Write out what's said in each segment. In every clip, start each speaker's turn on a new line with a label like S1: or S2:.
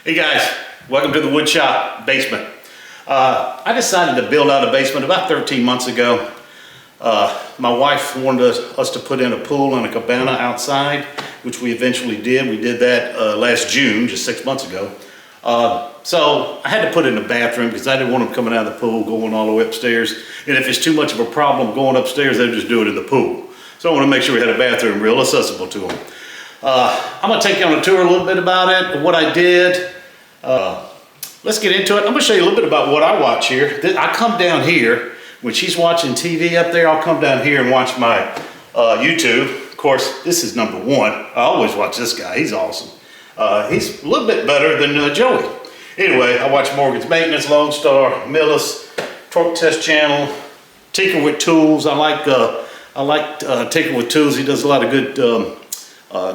S1: Hey guys, welcome to the Woodshop basement. I decided to build out a basement about 13 months ago. My wife wanted us to put in a pool and a cabana outside, which we eventually did. We did that last June, just 6 months ago. So I had to put in a bathroom because I didn't want them coming out of the pool, going all the way upstairs. And if it's too much of a problem going upstairs, they'll just do it in the pool. So I want to make sure we had a bathroom real accessible to them. I'm going to take you on a tour a little bit about it, what I did. Let's get into it. I'm going to show you a little bit about what I watch here. I come down here, when she's watching TV up there, I'll come down here and watch my YouTube. Of course, this is number one. I always watch this guy. He's awesome. He's a little bit better than Joey. Anyway, I watch Morgan's Maintenance, Lone Star, Millis, Torque Test Channel, Tinker with Tools. I like Tinker with Tools. He does a lot of good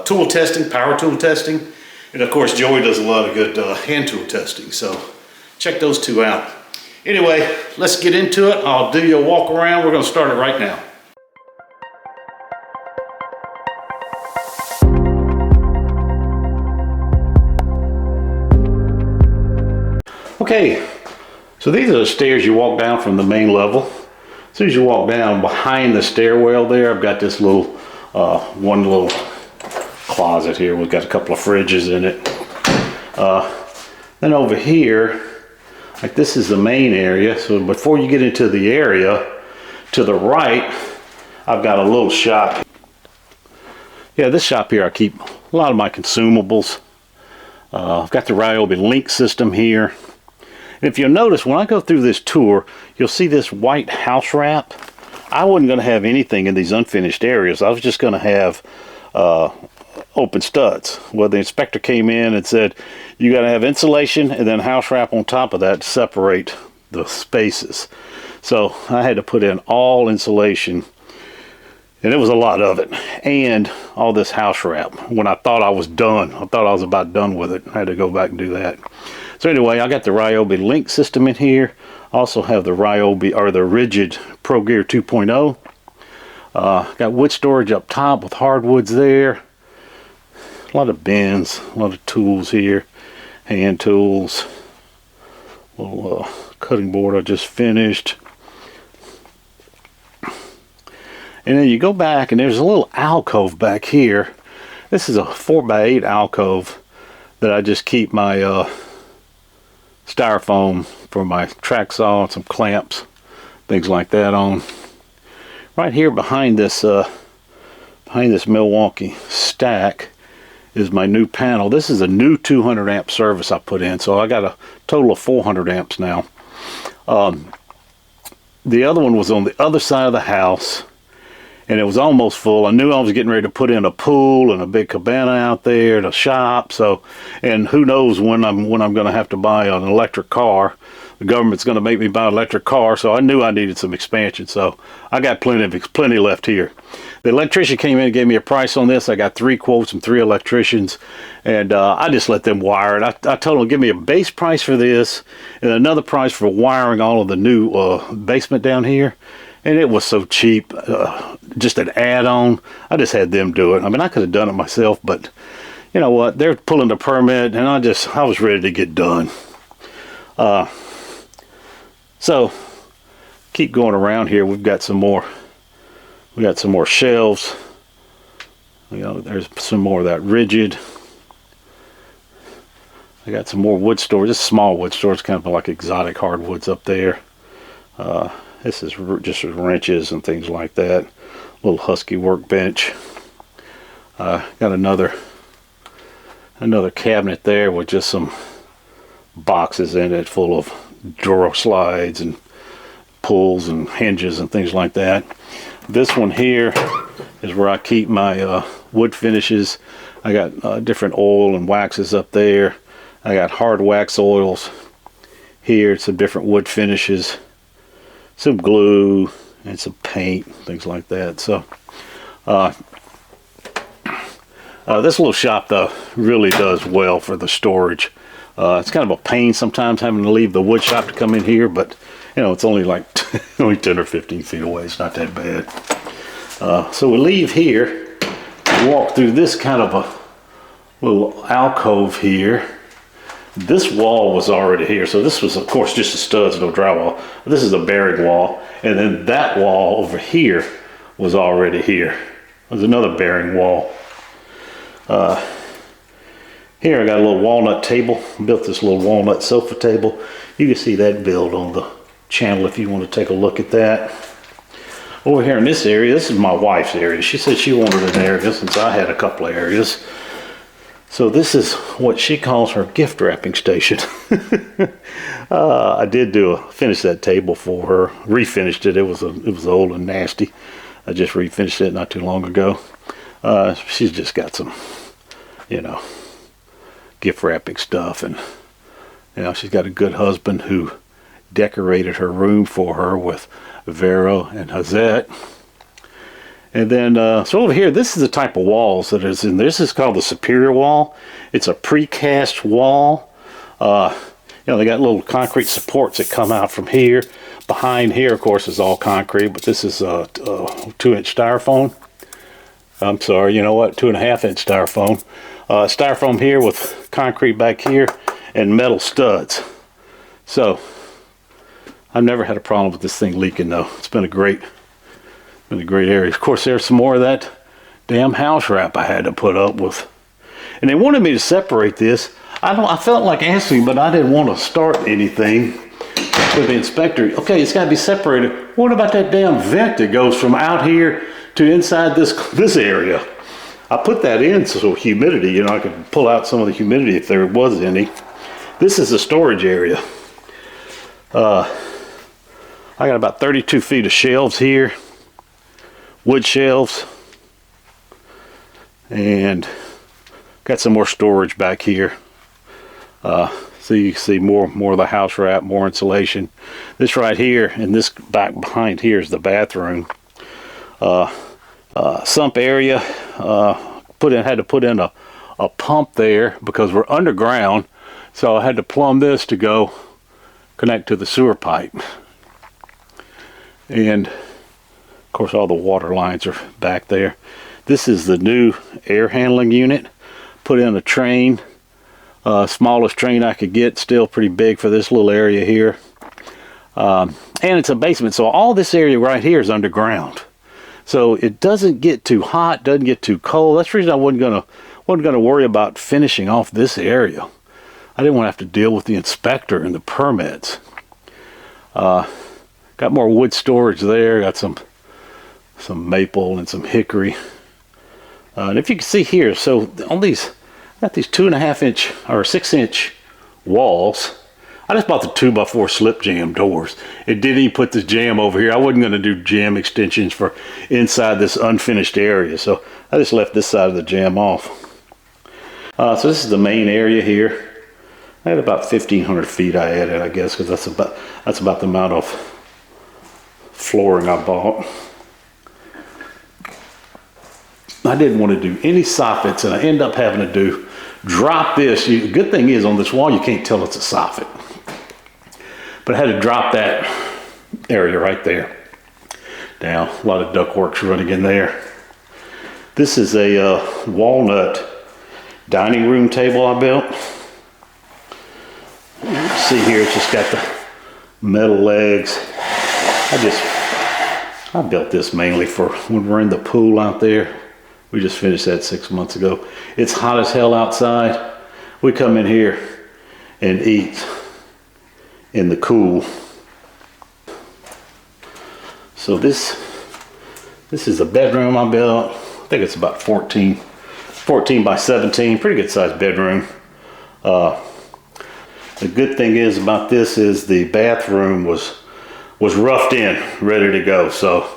S1: tool testing, power tool testing. And of course, Joey does a lot of good hand tool testing. So check those two out. Anyway, let's get into it. I'll do you a walk around. We're going to start it right now. Okay, so these are the stairs you walk down from the main level. As soon as you walk down behind the stairwell there, I've got this little, one little closet here. We've got a couple of fridges in it. Then over here, like this is the main area. So before you get into the area, to the right, I've got a little shop. Yeah, this shop here, I keep a lot of my consumables. I've got the Ryobi link system here. And if you'll notice, when I go through this tour, you'll see this white house wrap. I wasn't going to have anything in these unfinished areas. I was just going to have open studs. Well, the inspector came in and said, you got to have insulation and then house wrap on top of that to separate the spaces. So I had to put in all insulation, and it was a lot of it, and all this house wrap. When I thought I was done, I thought I was about done with it. I had to go back and do that. So anyway, I got the Ryobi link system in here. I also have the Ryobi, or the Rigid Pro Gear 2.0. Got wood storage up top with hardwoods there. A lot of bins, a lot of tools here, hand tools, little cutting board I just finished. And then you go back and there's a little alcove back here. This is a 4x8 alcove that I just keep my styrofoam for my track saw and some clamps, things like that on. Right here behind this Milwaukee stack is my new panel. This is a new 200 amp service I put in, so I got a total of 400 amps now. The other one was on the other side of the house, and it was almost full. I knew I was getting ready to put in a pool and a big cabana out there, the shop. So, and who knows when I'm going to have to buy an electric car. The government's going to make me buy an electric car, so I knew I needed some expansion. So I got plenty left here. The electrician came in and gave me a price on this. I got 3 quotes from 3 electricians, and I just let them wire it. I told them, give me a base price for this and another price for wiring all of the new basement down here. And it was so cheap, just an add-on. I just had them do it. I mean, I could have done it myself, but you know what? They're pulling the permit, and I was ready to get done. So keep going around here. We've got some more. We got some more shelves. You know, there's some more of that rigid. I got some more wood storage. Just small wood storage, kind of like exotic hardwoods up there. This is just wrenches and things like that. Little Husky workbench. Got another cabinet there with just some boxes in it full of drawer slides and pulls and hinges and things like that. This one here is where I keep my wood finishes. I got different oil and waxes up there. I got hard wax oils here, some different wood finishes, some glue and some paint, things like that. So this little shop though really does well for the storage. It's kind of a pain sometimes having to leave the wood shop to come in here, but you know, it's only like only 10 or 15 feet away. It's not that bad. So we leave here, walk through this kind of a little alcove here. This wall was already here. So this was, of course, just the studs, no drywall. This is a bearing wall. And then that wall over here was already here. There's another bearing wall. Here I got a little walnut table. Built this little walnut sofa table. You can see that build on the channel if you want to take a look at that. Over here in this area, this is my wife's area. She said she wanted an area since I had a couple of areas. So this is what she calls her gift wrapping station. I did finish that table for her. Refinished it. It was old and nasty. I just refinished it not too long ago. She's just got some, gift wrapping stuff, and she's got a good husband who decorated her room for her with Vero and Hazette. And then, so over here, this is the type of walls that is in this. Is called the Superior Wall. It's a precast wall. They got little concrete supports that come out from here. Behind here, of course, is all concrete, but this is a 2-inch styrofoam. I'm sorry, 2.5-inch styrofoam. Styrofoam here with concrete back here and metal studs. So, I've never had a problem with this thing leaking though. It's been a great area. Of course, there's some more of that damn house wrap I had to put up with. And they wanted me to separate this. I felt like asking, but I didn't want to start anything with the inspector. Okay, it's got to be separated. What about that damn vent that goes from out here to inside this area? I put that in so humidity, I could pull out some of the humidity if there was any. This is the storage area. I got about 32 feet of shelves here. Wood shelves, and got some more storage back here. So you can see more of the house wrap, more insulation. This right here and this back behind here is the bathroom. Sump area. Had to put in a pump there because we're underground, so I had to plumb this to go connect to the sewer pipe. And of course, all the water lines are back there. This is the new air handling unit. Put in a train, smallest train I could get, still pretty big for this little area here. And it's a basement, so all this area right here is underground. So it doesn't get too hot, doesn't get too cold. That's the reason I wasn't gonna worry about finishing off this area. I didn't want to have to deal with the inspector and the permits. Got more wood storage there. Got some maple and some hickory. And if you can see here, so on these, I got these 2.5-inch or 6-inch walls. I just bought the 2x4 slip jamb doors. It didn't even put this jamb over here. I wasn't going to do jamb extensions for inside this unfinished area, so I just left this side of the jamb off. So this is the main area here. I had about 1,500 feet I added, I guess, because that's about the amount of flooring I bought. I didn't want to do any soffits, and I ended up having to drop this. The good thing is on this wall you can't tell it's a soffit, but I had to drop that area right there down. A lot of ductwork's running in there. This is a walnut dining room table I built. See here, it's just got the metal legs. I built this mainly for when we're in the pool out there. We just finished that 6 months ago. It's hot as hell outside. We come in here and eat in the cool. So this is a bedroom I built. I think it's about 14 by 17, pretty good sized bedroom. The good thing is about this is the bathroom was roughed in, ready to go. So,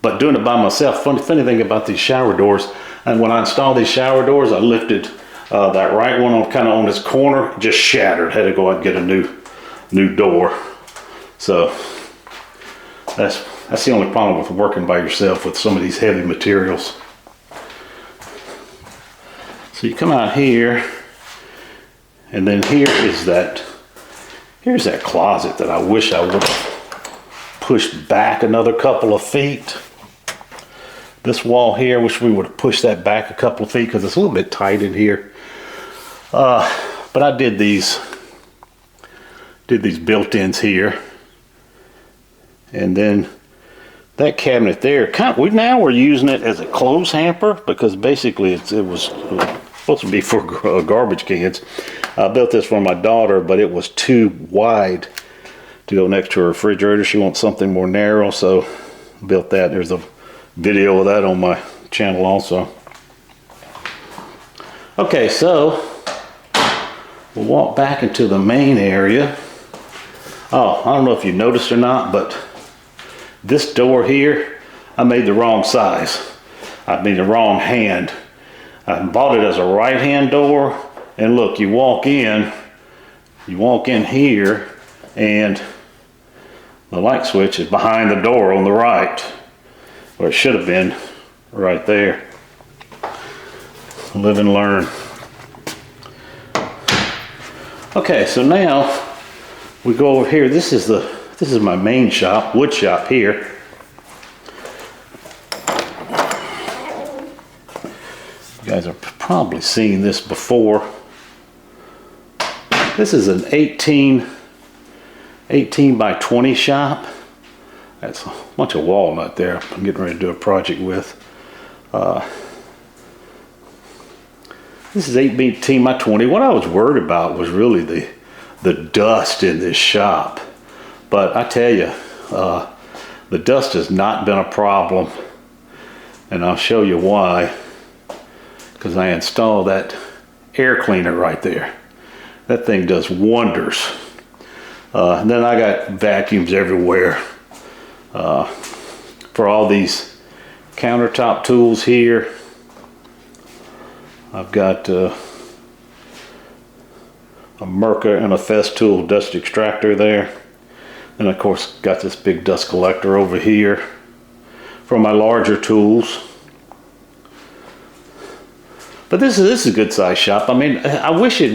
S1: but doing it by myself, funny thing about these shower doors, and when I installed these shower doors, I lifted that right one on kind of on this corner, just shattered. Had to go out and get a new door. So that's the only problem with working by yourself with some of these heavy materials. So you come out here, and then here's that closet that I wish I would have pushed back another couple of feet. This wall here, wish we would have pushed that back a couple of feet because it's a little bit tight in here. But I did these built-ins here, and then that cabinet there, we're using it as a clothes hamper, because basically it was supposed to be for garbage cans. I built this for my daughter, but it was too wide to go next to her refrigerator. She wants something more narrow, so built that. There's a video of that on my channel also. Okay, so we'll walk back into the main area. Oh, I don't know if you noticed or not, but this door here, I made the wrong size. I made the wrong hand. I bought it as a right-hand door, and look, you walk in here, and the light switch is behind the door on the right, where it should have been right there. Live and learn. Okay, so now we go over here. This is my main shop, wood shop here. You guys have probably seen this before. This is an 18 by 20 shop. That's a bunch of walnut there I'm getting ready to do a project with. This is 18 by 20. What I was worried about was really the dust in this shop. But I tell you, the dust has not been a problem. And I'll show you why. Because I installed that air cleaner right there. That thing does wonders. And then I got vacuums everywhere. For all these countertop tools here. I've got a Merca and a Festool dust extractor there. And of course got this big dust collector over here for my larger tools. But this is a good size shop. I mean, I wish I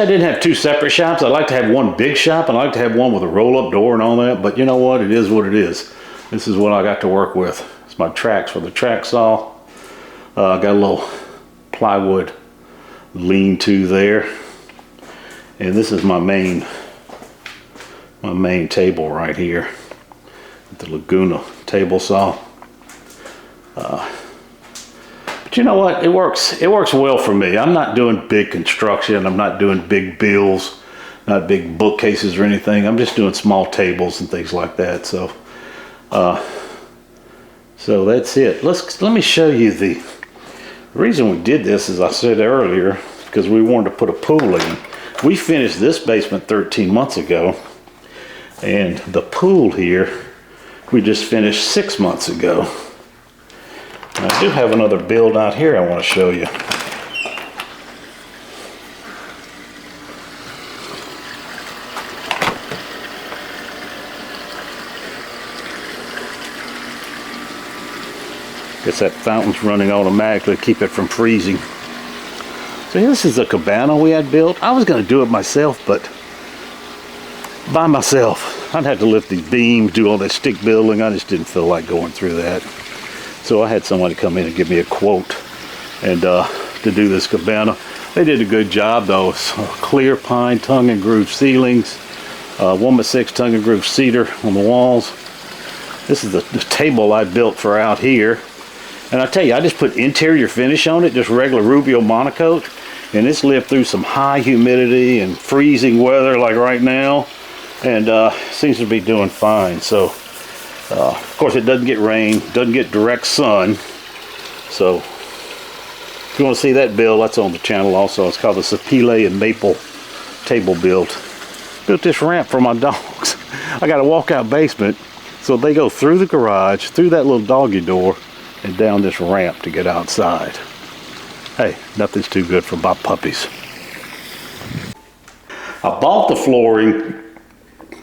S1: didn't have two separate shops. I'd like to have one big shop, and I'd like to have one with a roll-up door and all that. But you know what? It is what it is. This is what I got to work with. It's my tracks for the track saw. I got a little plywood lean-to there. And this is my main table right here. The Laguna table saw. But you know what? It works well for me. I'm not doing big construction. I'm not doing big bills, not big bookcases or anything. I'm just doing small tables and things like that. So that's it. Let me show you the reason we did this, as I said earlier, because we wanted to put a pool in. We finished this basement 13 months ago, and the pool here we just finished 6 months ago. And I do have another build out here I want to show you. Guess that fountain's running automatically to keep it from freezing. So this is a cabana we had built. I was going to do it myself, but by myself. I'd have to lift these beams, do all that stick building. I just didn't feel like going through that. So I had somebody come in and give me a quote and to do this cabana. They did a good job though. Clear pine tongue and groove ceilings, 1x6 tongue and groove cedar on the walls. This is the table I built for out here. And I tell you, I just put interior finish on it, just regular Rubio monocoat. And it's lived through some high humidity and freezing weather like right now. And seems to be doing fine. So, of course, it doesn't get rain, doesn't get direct sun. So, if you want to see that build, that's on the channel also. It's called the Sapele and Maple table build. Built this ramp for my dogs. I got a walkout basement, so they go through the garage, through that little doggy door, and down this ramp to get outside. Hey, nothing's too good for my puppies. I bought the flooring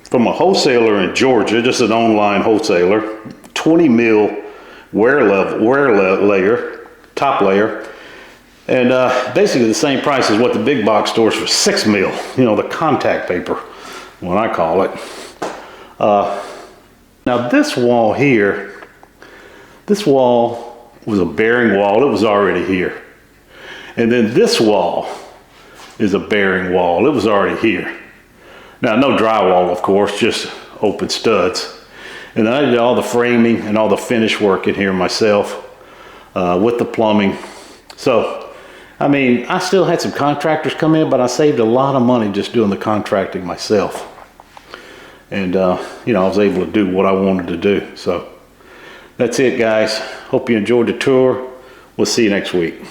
S1: from a wholesaler in Georgia, just an online wholesaler, 20 mil wear layer, top layer, and basically the same price as what the big box stores for 6 mil, you know, the contact paper, what I call it. Now this wall here, this wall was a bearing wall, it was already here. And then this wall is a bearing wall. It was already here. Now, no drywall, of course, just open studs. And then I did all the framing and all the finish work in here myself with the plumbing. So, I mean, I still had some contractors come in, but I saved a lot of money just doing the contracting myself. And, you know, I was able to do what I wanted to do. So, that's it, guys. Hope you enjoyed the tour. We'll see you next week.